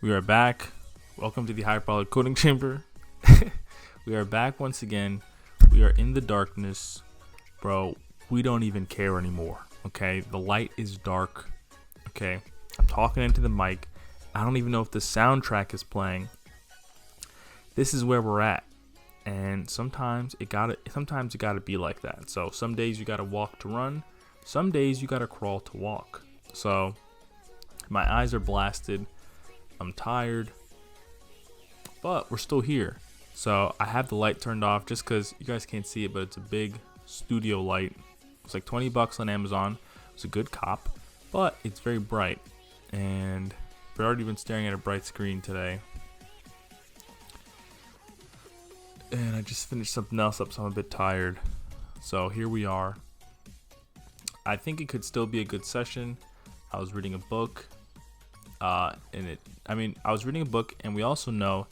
We are back. Welcome to the high-powered coding chamber. We are back once again. We are in the darkness. Bro, we don't even care anymore. Okay? The light is dark. Okay? I'm talking into the mic. I don't even know if the soundtrack is playing. This is where we're at. And sometimes it gotta be like that. So some days you gotta walk to run. Some days you gotta crawl to walk. So my eyes are blasted. I'm tired, but we're still here. So I have the light turned off just because you guys can't see it, but it's a big studio light. It's like $20 on Amazon. It's a good cop, but it's very bright. And we've already been staring at a bright screen today. And I just finished something else up, so I'm a bit tired. So here we are. I think it could still be a good session. I was reading a book. I was reading a book, and we also know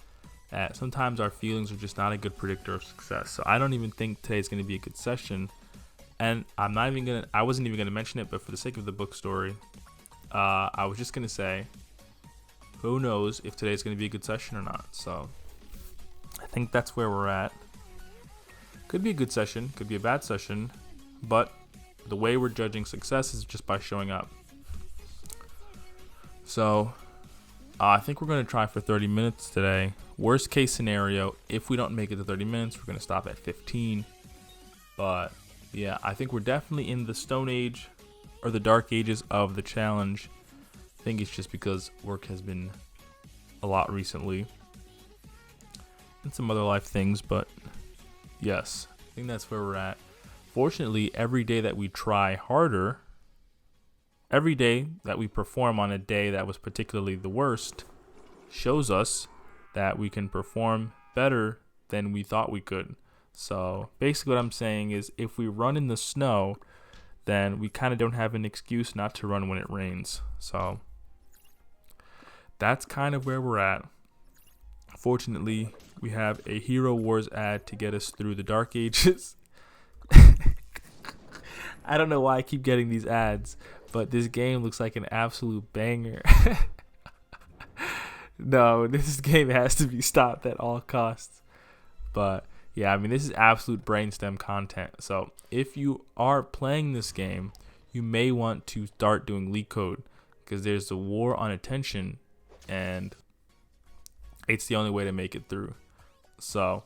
that sometimes our feelings are just not a good predictor of success. So I don't even think today's going to be a good session, and I wasn't even gonna mention it, but for the sake of the book story, I was just gonna say, who knows if today's going to be a good session or not. So I think that's where we're at. Could be a good session, could be a bad session, but the way we're judging success is just by showing up. So I think we're going to try for 30 minutes today. Worst case scenario, if we don't make it to 30 minutes, we're going to stop at 15. But yeah, I think we're definitely in the Stone Age or the Dark Ages of the challenge. I think it's just because work has been a lot recently and some other life things, but yes, I think that's where we're at. Fortunately, every day that we try harder, every day that we perform on a day that was particularly the worst shows us that we can perform better than we thought we could. So basically what I'm saying is if we run in the snow, then we kind of don't have an excuse not to run when it rains. So that's kind of where we're at. Fortunately, we have a Hero Wars ad to get us through the Dark Ages. I don't know why I keep getting these ads, but this game looks like an absolute banger. No, this game has to be stopped at all costs. But yeah, I mean, this is absolute brainstem content. So if you are playing this game, you may want to start doing LeetCode because there's a war on attention and it's the only way to make it through. So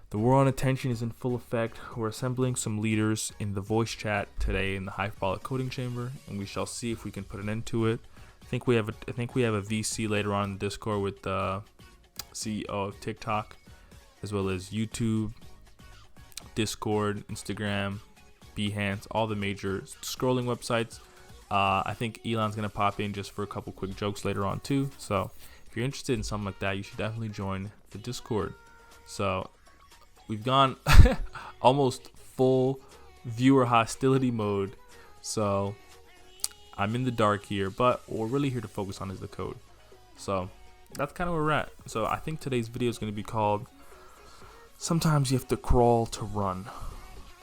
the war on attention is in full effect. We're assembling some leaders in the voice chat today in the hyperbolic coding chamber, and we shall see if we can put an end to it. I think we have a VC later on in the Discord with the CEO of TikTok, as well as YouTube, Discord, Instagram, Behance, all the major scrolling websites. I think Elon's gonna pop in just for a couple quick jokes later on too. So if you're interested in something like that, you should definitely join the Discord. So we've gone almost full viewer hostility mode. So I'm in the dark here, but what we're really here to focus on is the code. So that's kind of where we're at. So I think today's video is going to be called Sometimes You Have to Crawl to Run.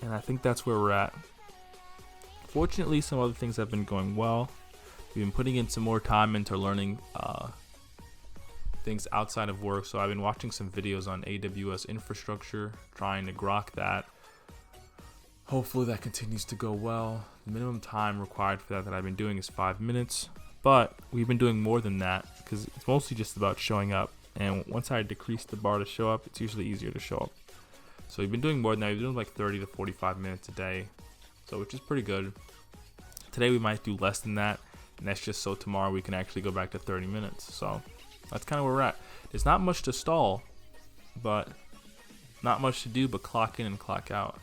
And I think that's where we're at. Fortunately, some other things have been going well. We've been putting in some more time into learning things outside of work. So I've been watching some videos on AWS infrastructure, trying to grok that. Hopefully that continues to go well. The minimum time required for that I've been doing is 5 minutes, but we've been doing more than that because it's mostly just about showing up. And once I decrease the bar to show up, it's usually easier to show up. So we've been doing more than that. We've been doing like 30 to 45 minutes a day, so which is pretty good. Today we might do less than that, and that's just so tomorrow we can actually go back to 30 minutes. So that's kind of where we're at. There's not much to stall, but not much to do but clock in and clock out.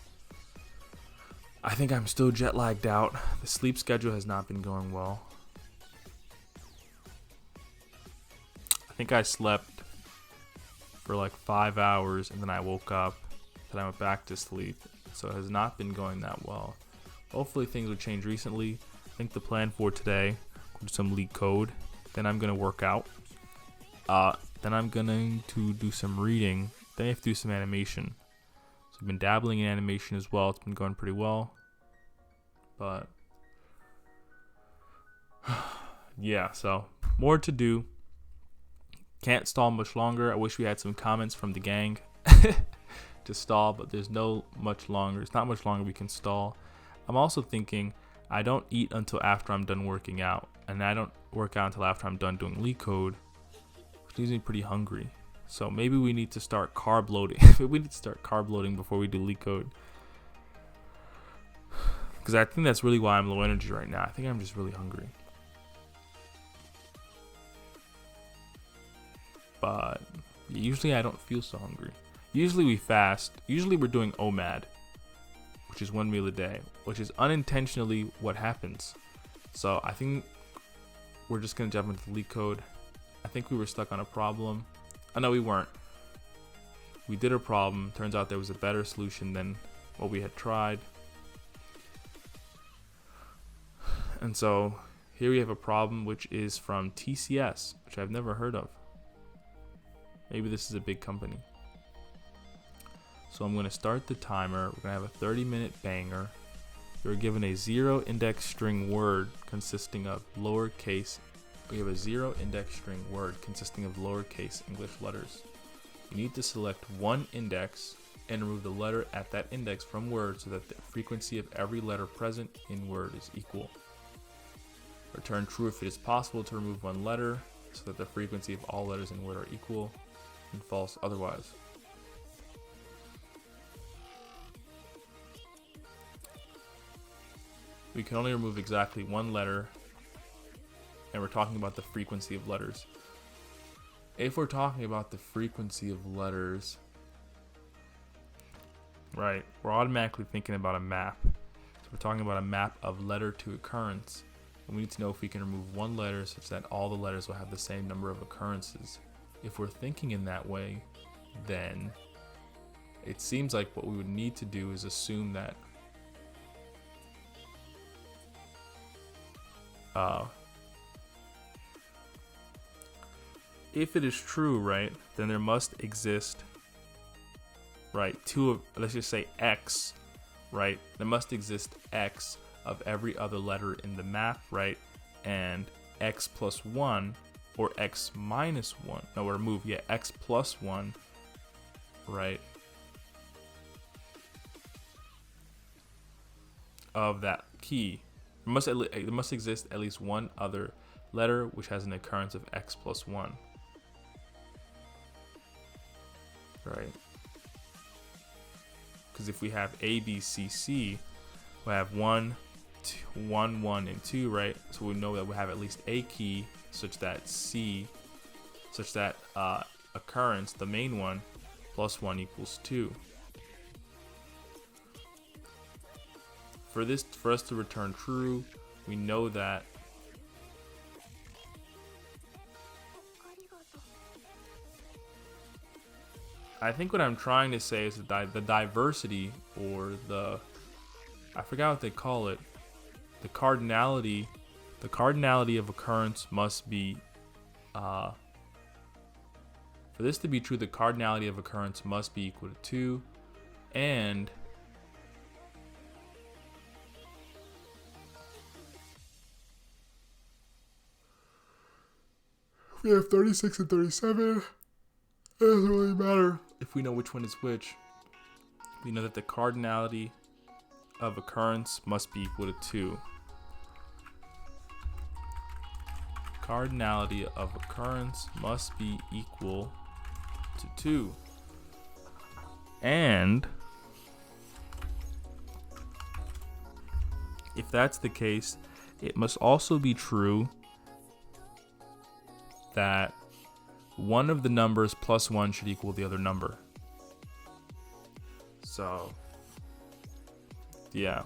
I think I'm still jet lagged out. The sleep schedule has not been going well. I think I slept for like 5 hours and then I woke up, then I went back to sleep. So it has not been going that well. Hopefully things will change recently. I think the plan for today, do some LeetCode, then I'm going to work out. Then I'm going to do some reading. Then I have to do some animation. So I've been dabbling in animation as well. It's been going pretty well. But yeah, so more to do. Can't stall much longer. I wish we had some comments from the gang to stall, but there's no much longer. It's not much longer we can stall. I'm also thinking I don't eat until after I'm done working out, and I don't work out until after I'm done doing LeetCode, which leaves me pretty hungry. So maybe we need to start carb loading. We need to start carb loading before we do LeetCode, because I think that's really why I'm low energy right now. I think I'm just really hungry. But usually I don't feel so hungry. Usually we fast. Usually we're doing OMAD, which is 1 meal a day, which is unintentionally what happens. So I think we're just going to jump into LeetCode. I think we were stuck on a problem. Oh, no, we weren't. We did a problem. Turns out there was a better solution than what we had tried. And so here we have a problem which is from TCS, which I've never heard of. Maybe this is a big company. So I'm going to start the timer. We're going to have a 30-minute banger. You're given a 0 index string word consisting of lowercase. We have a 0 index string word consisting of lowercase English letters. You need to select one index and remove the letter at that index from word so that the frequency of every letter present in word is equal. Return true if it is possible to remove one letter so that the frequency of all letters in word are equal, and false otherwise. We can only remove exactly one letter, and we're talking about the frequency of letters. If we're talking about the frequency of letters, right, we're automatically thinking about a map. So we're talking about a map of letter to occurrence, and we need to know if we can remove one letter such that all the letters will have the same number of occurrences. If we're thinking in that way, then it seems like what we would need to do is assume that if it is true, right, then there must exist, right, let's just say X, right, there must exist X of every other letter in the map, right, and X plus 1 or X minus 1, no, or remove, yeah, X plus 1, right, of that key. There must exist at least one other letter which has an occurrence of X plus 1. Right? Because if we have A, B, C, C, we have 1, 1, and 2, right? So we know that we have at least a key such that occurrence, the main one, plus 1 equals 2. For us to return true, we know that I think what I'm trying to say is that the diversity, or I forgot what they call it, the cardinality of occurrence must be, for this to be true, the cardinality of occurrence must be equal to 2, and we have 36 and 37. It doesn't really matter if we know which one is which. We know that the cardinality of occurrence must be equal to 2. Cardinality of occurrence must be equal to 2. And if that's the case, it must also be true that one of the numbers plus 1 should equal the other number. So, yeah.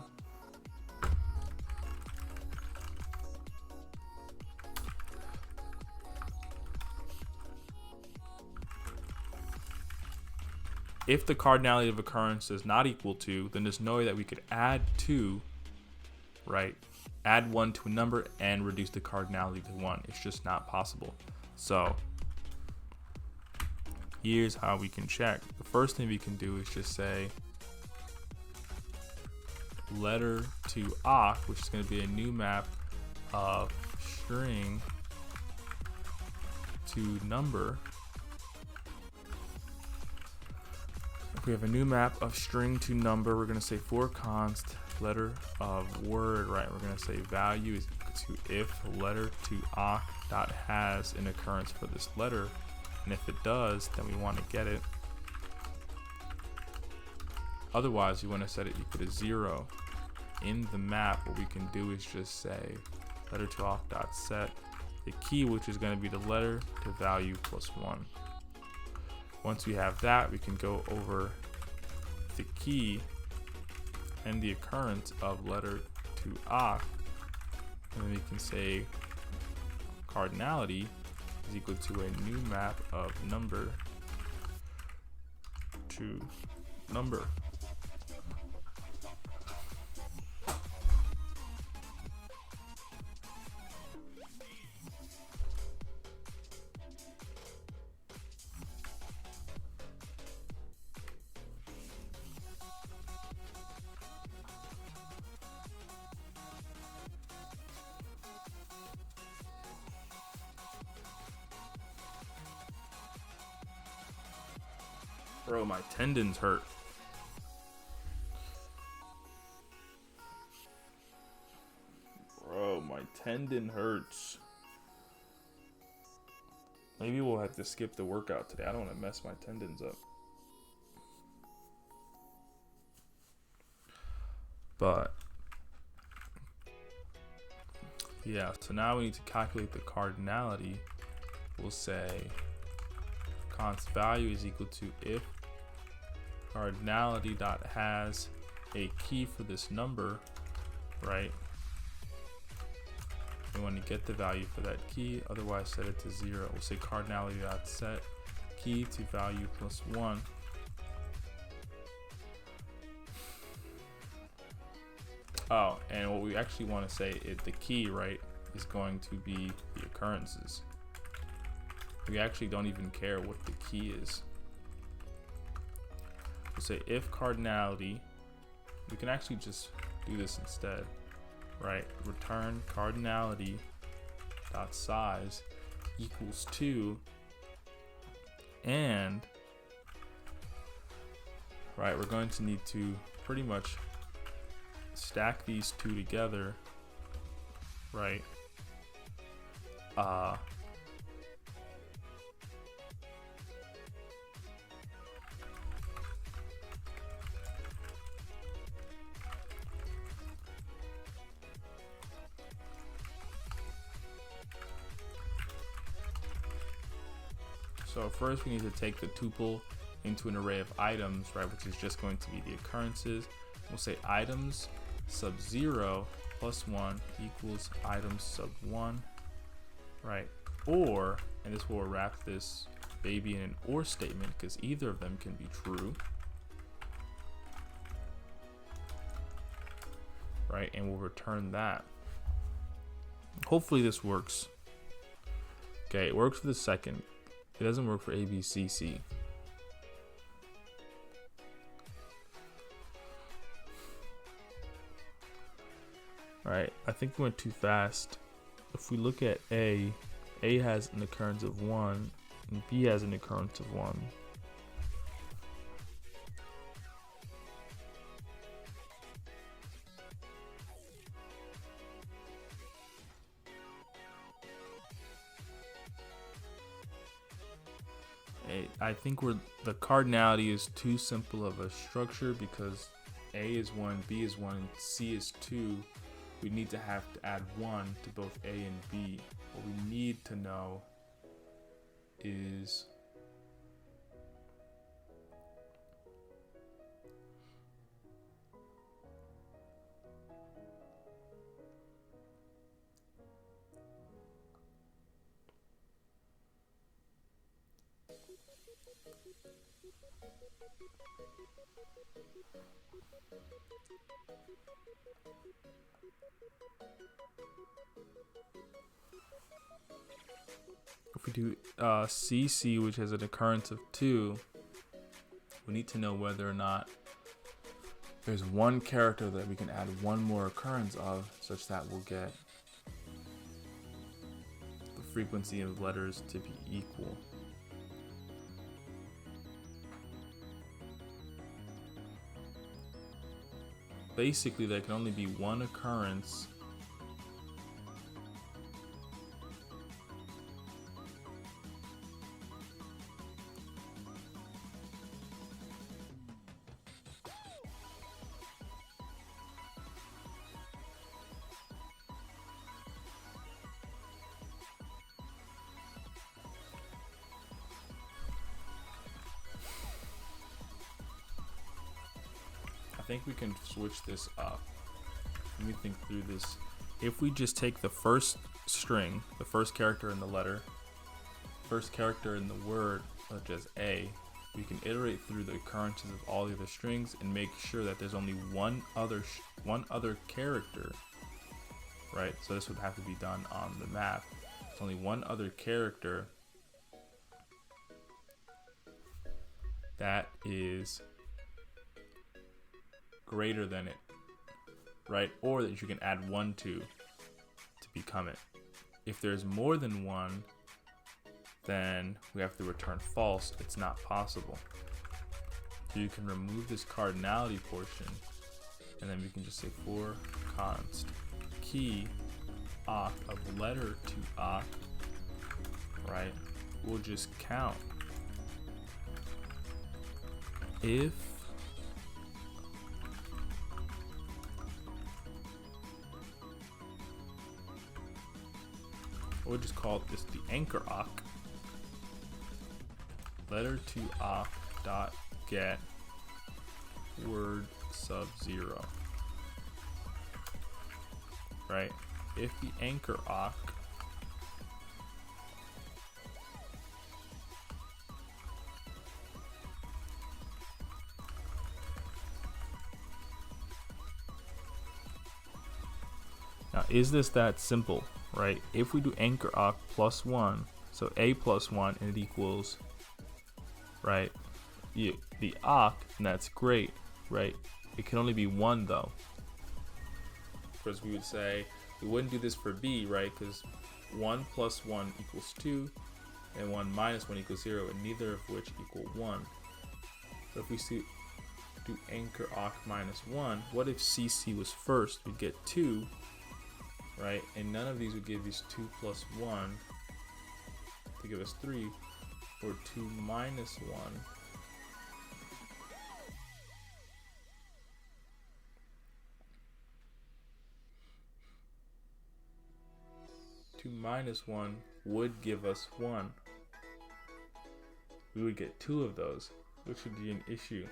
If the cardinality of occurrence is not equal to, then there's no way that we could add 2, right? Add 1 to a number and reduce the cardinality to 1. It's just not possible. So here's how we can check. The first thing we can do is just say letter to awk, which is going to be a new map of string to number, if we have a new map of string to number, we're going to say for const letter of word, right? We're going to say value is equal to if letter to awk dot has an occurrence for this letter, and if it does, then we want to get it. Otherwise, you want to set it equal to 0. In the map, what we can do is just say letter to awk dot set the key, which is going to be the letter to value plus 1. Once we have that, we can go over the key and the occurrence of letter to awk, and then we can say cardinality is equal to a new map of number to number. Bro, my tendons hurt. Bro, my tendon hurts. Maybe we'll have to skip the workout today. I don't want to mess my tendons up. But yeah, so now we need to calculate the cardinality. We'll say const value is equal to if cardinality dot has a key for this number, right? We want to get the value for that key, otherwise set it to 0. We'll say cardinality dot set key to value plus 1. Oh, and what we actually want to say is the key, right, is going to be the occurrences. We actually don't even care what the key is. We'll say if cardinality, we can actually just do this instead, right? Return cardinality dot size equals 2, and right, we're going to need to pretty much stack these two together, right? So first we need to take the tuple into an array of items, right, which is just going to be the occurrences. We'll say items sub 0 plus 1 equals items sub 1, right? Or, and this will wrap this baby in an or statement because either of them can be true, right? And we'll return that. Hopefully this works. Okay, it works for the second. It doesn't work for A, B, C, C. Alright, I think we went too fast. If we look at A has an occurrence of 1, and B has an occurrence of 1. I think the cardinality is too simple of a structure because A is 1, B is 1, and C is 2. We need to have to add 1 to both A and B. What we need to know is if we do CC, which has an occurrence of 2, we need to know whether or not there's one character that we can add one more occurrence of, such that we'll get the frequency of letters to be equal. Basically, there can only be one occurrence I think we can switch this up. Let me think through this. If we just take the first string, the first character in the letter, first character in the word, such as A, we can iterate through the occurrences of all the other strings and make sure that there's only one other character, right? So this would have to be done on the map. There's only one other character that is greater than it, right? Or that you can add 1 to become it. If there's more than one, then we have to return false. It's not possible. So you can remove this cardinality portion, and then we can just say for const key awk of letter to awk, right? We'll just count if we'll just call this the anchor awk, letter to awk dot get word sub 0, right? If the anchor awk now, is this that simple, right? If we do anchor awk plus 1, so A plus 1, and it equals, right, the awk, and that's great, right? It can only be 1 though, because we would say we wouldn't do this for B, right? Because 1 plus 1 equals 2, and 1 minus 1 equals 0, and neither of which equal 1. So if we do anchor awk minus 1, what if CC was first? We'd get 2, right? And none of these would give us 2 plus 1 to give us 3, or 2 minus 1. 2 minus 1 would give us 1. We would get 2 of those, which would be an issue.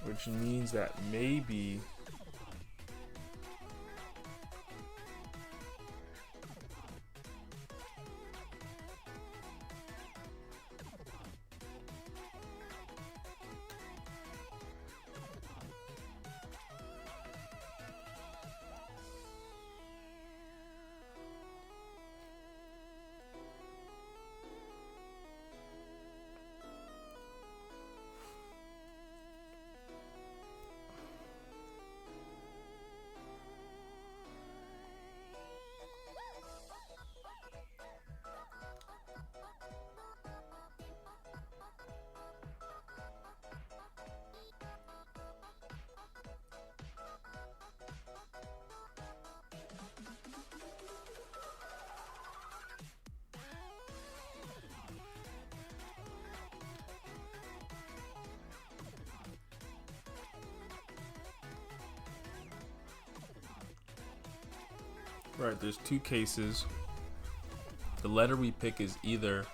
Which means that maybe right, there's 2 cases. The letter we pick is either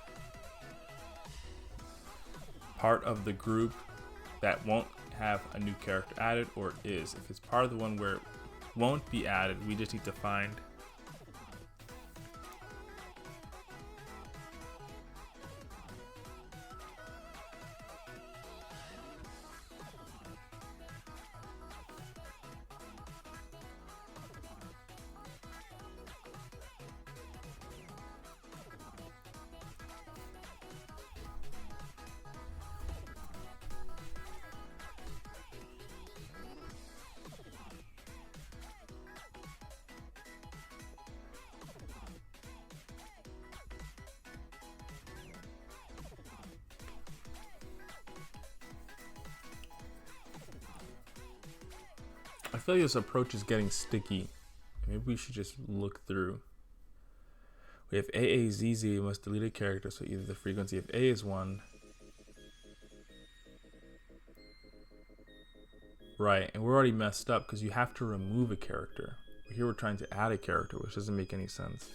part of the group that won't have a new character added, or it is. If it's part of the one where won't be added. We just need to find. I feel like this approach is getting sticky. Maybe we should just look through. We have AAZZ, we must delete a character, so either the frequency of A is 1. Right, and we're already messed up because you have to remove a character. But here we're trying to add a character, which doesn't make any sense.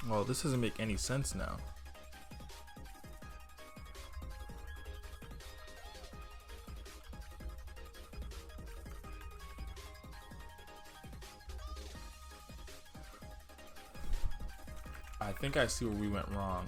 Well, this doesn't make any sense now. I think I see where we went wrong.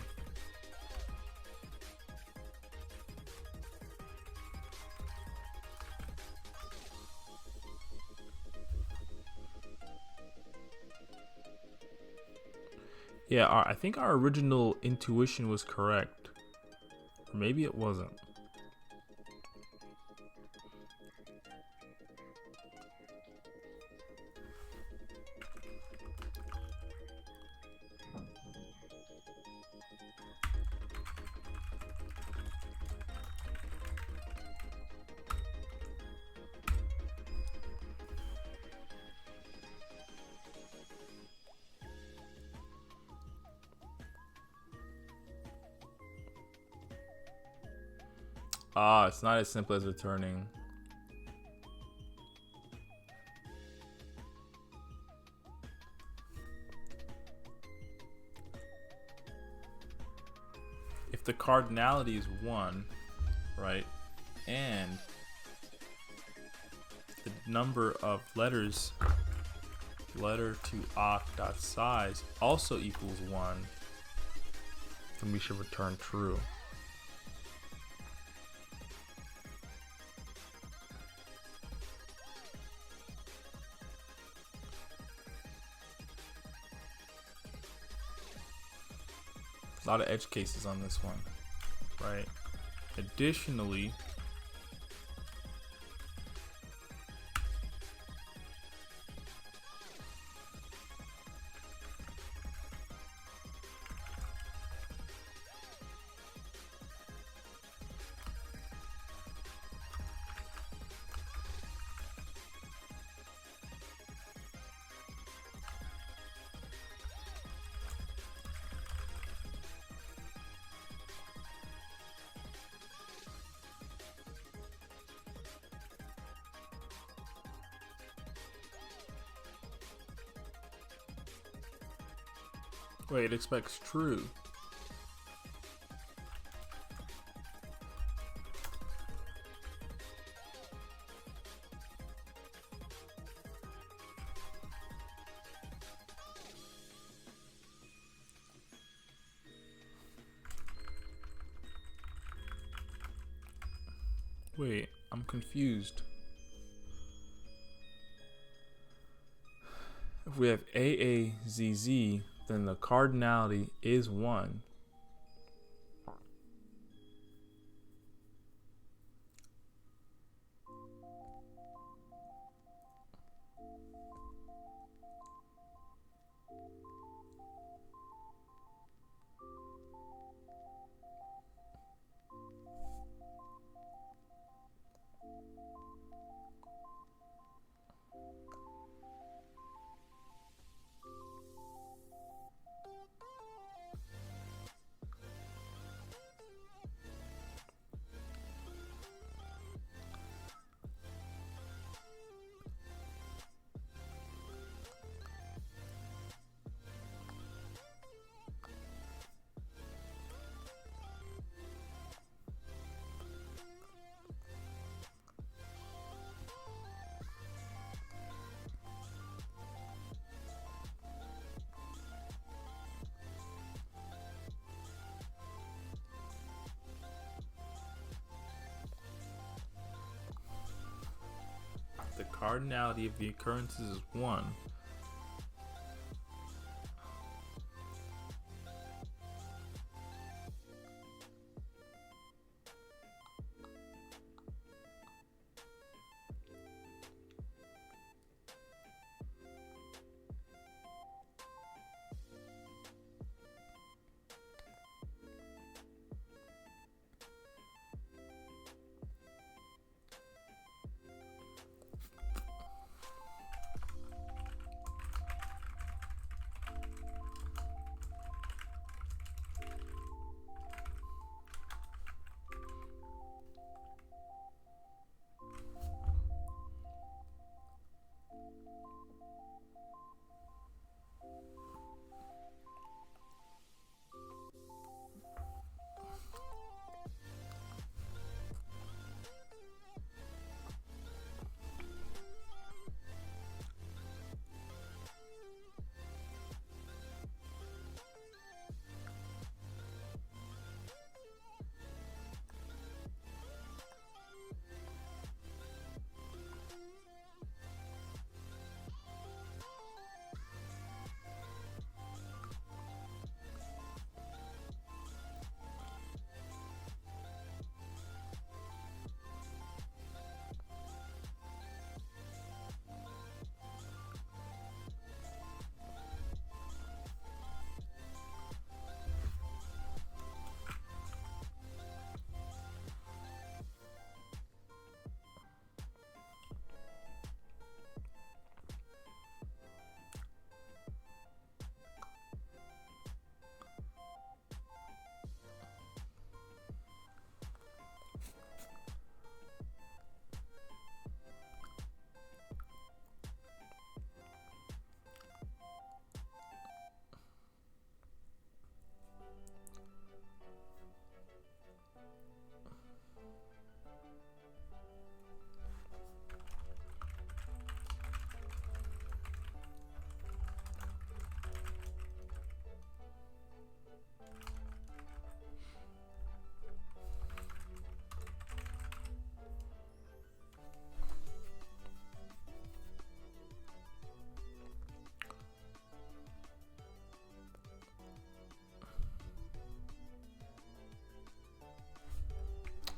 Yeah, I think our original intuition was correct. Or maybe it wasn't. Ah, it's not as simple as returning. If the cardinality is 1, right, and the number of letters, letter to oct.size also equals 1, then we should return true. A lot of edge cases on this one, right? Additionally, wait, it expects true. Wait, I'm confused. If we have AAZZ, then the cardinality is 1. cardinality of the occurrences is 1.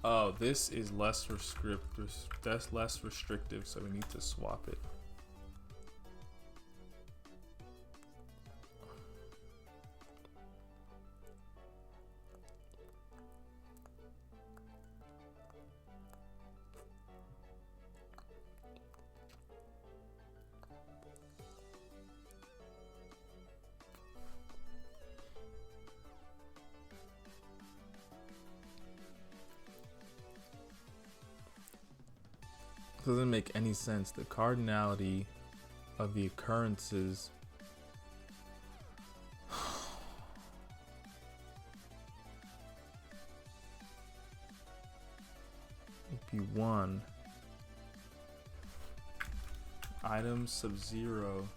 Oh, this is less restrictive. That's less restrictive, so we need to swap it. Doesn't make any sense. The cardinality of the occurrences would be 1. Item sub-0.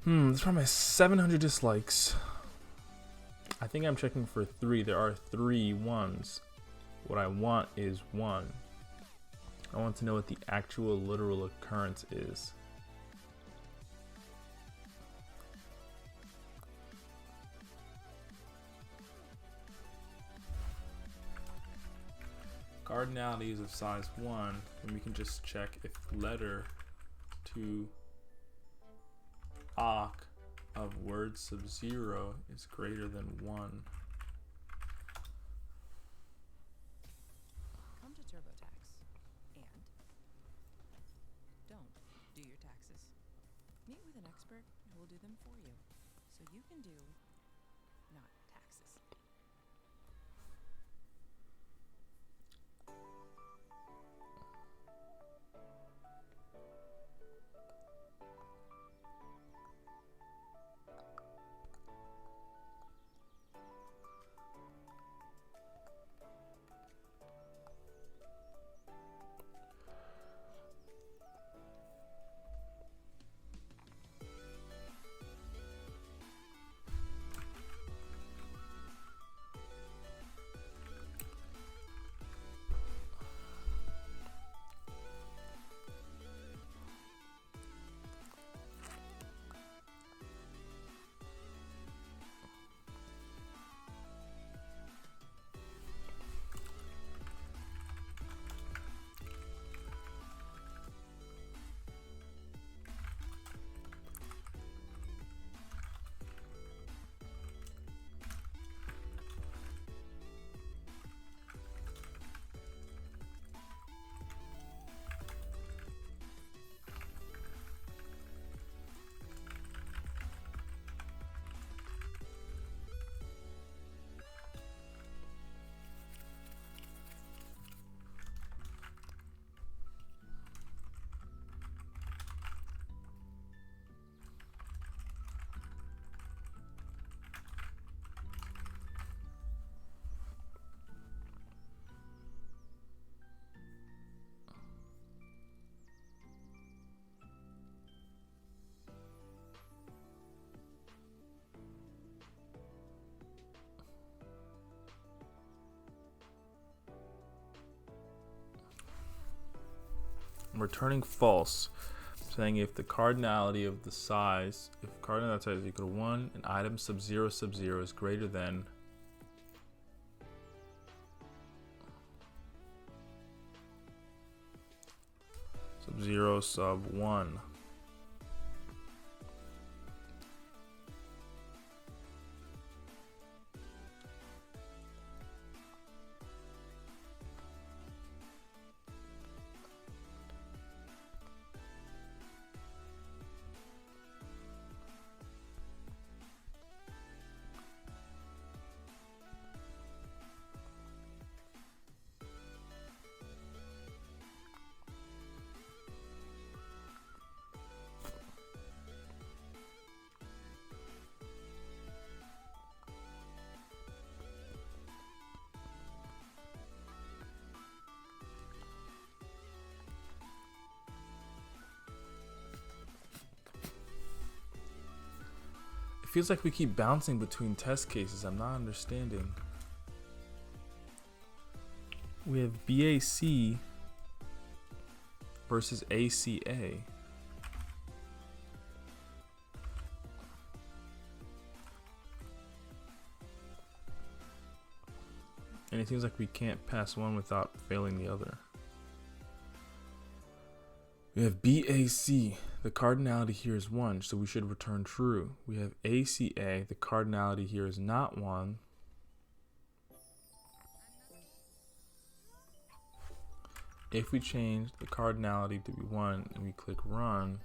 That's probably my 700 dislikes. I think I'm checking for 3. There are 3 ones. What I want is 1. I want to know what the actual literal occurrence is. Cardinality is of size 1, and we can just check if letter to arc of word sub 0 is greater than 1. Come to TurboTax and don't do your taxes. Meet with an expert who will do them for you, so you can do not taxes. I'm returning false, saying if the cardinality of the size, if cardinality of size is equal to 1, and item sub 0 is greater than sub 0 sub 1. It feels like we keep bouncing between test cases. I'm not understanding. We have BAC versus ACA. And it seems like we can't pass one without failing the other. We have BAC, the cardinality here is 1, so we should return true. We have ACA, the cardinality here is not 1. If we change the cardinality to be 1 and we click run,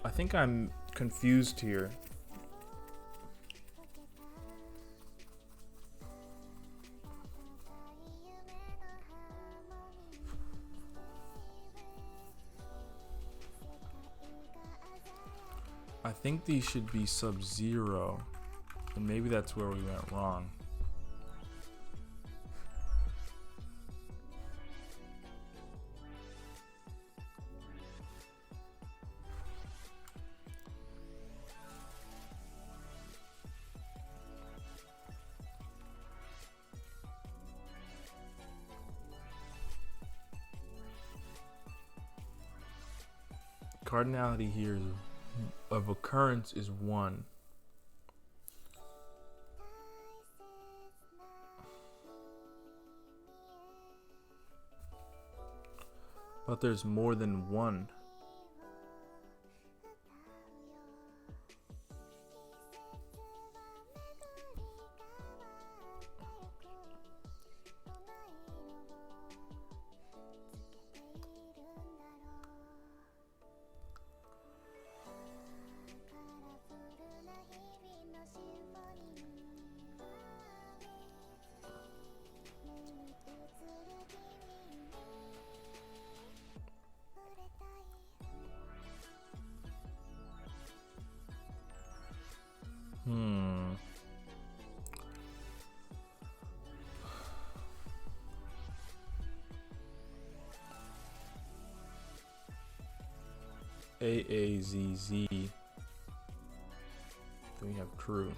I think I'm confused here. I think these should be sub-zero, and maybe that's where we went wrong. Cardinality here of occurrence is 1. But there's more than 1. AAZZ. Then we have true.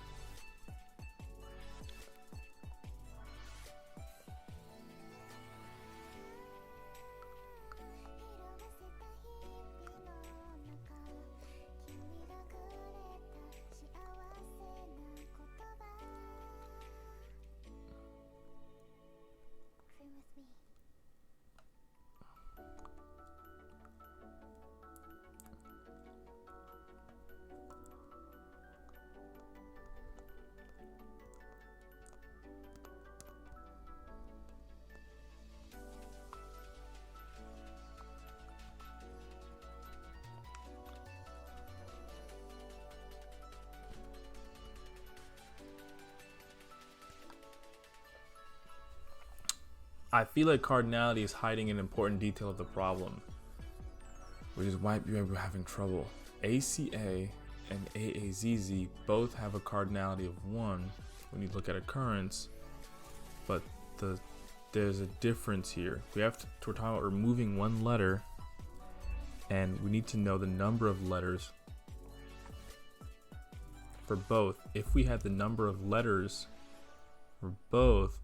I feel like cardinality is hiding an important detail of the problem, which is why you're having trouble. ACA and AAZZ both have a cardinality of 1 when you look at occurrence, but there's a difference here. We're talking about removing 1 letter, and we need to know the number of letters for both. If we had the number of letters for both,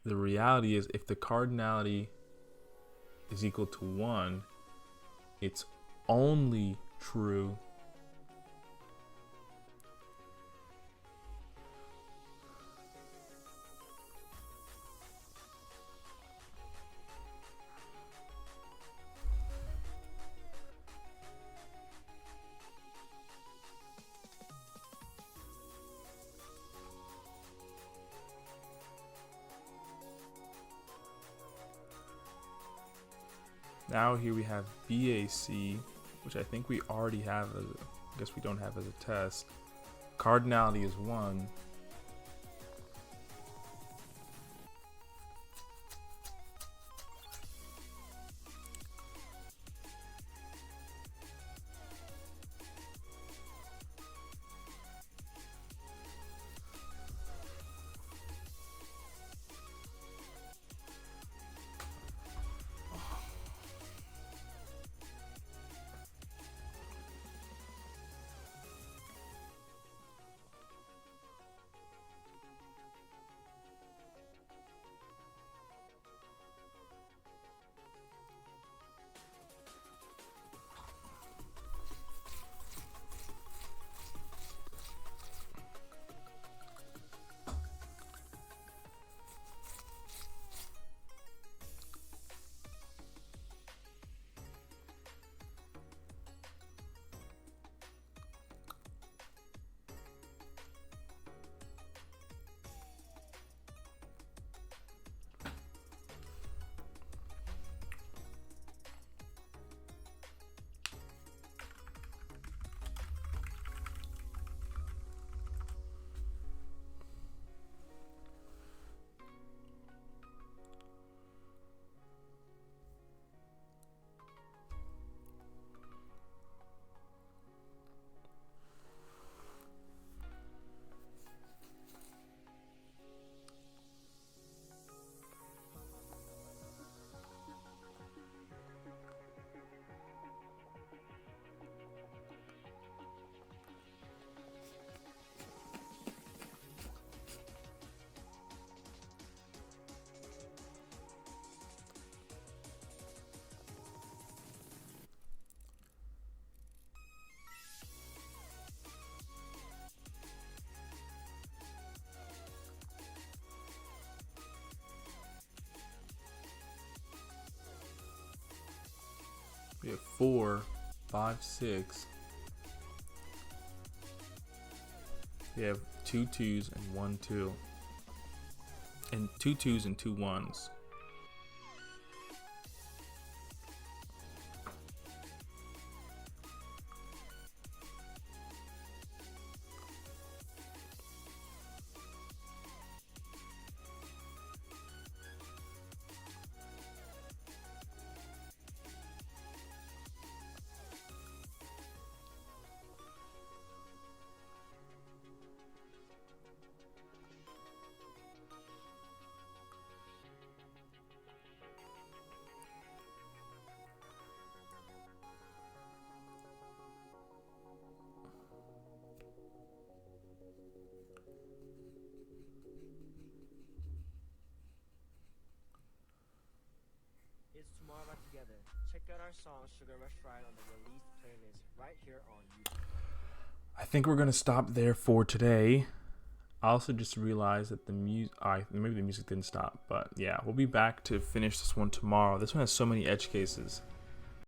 the reality is if the cardinality is equal to 1, it's only true Now here we have BAC, which I think we already have as I guess we don't have as a test. Cardinality is 1. We have 4, 5, 6. We have 2 2s and 1 2. And 2 2s and 2 1s. It's Tomorrow Not Together. Check out our song Sugar Rush Ride on the released playlist right here on YouTube. I think we're gonna stop there for today. I also just realized that the music, maybe the music didn't stop, but yeah, we'll be back to finish this one tomorrow. This one has so many edge cases.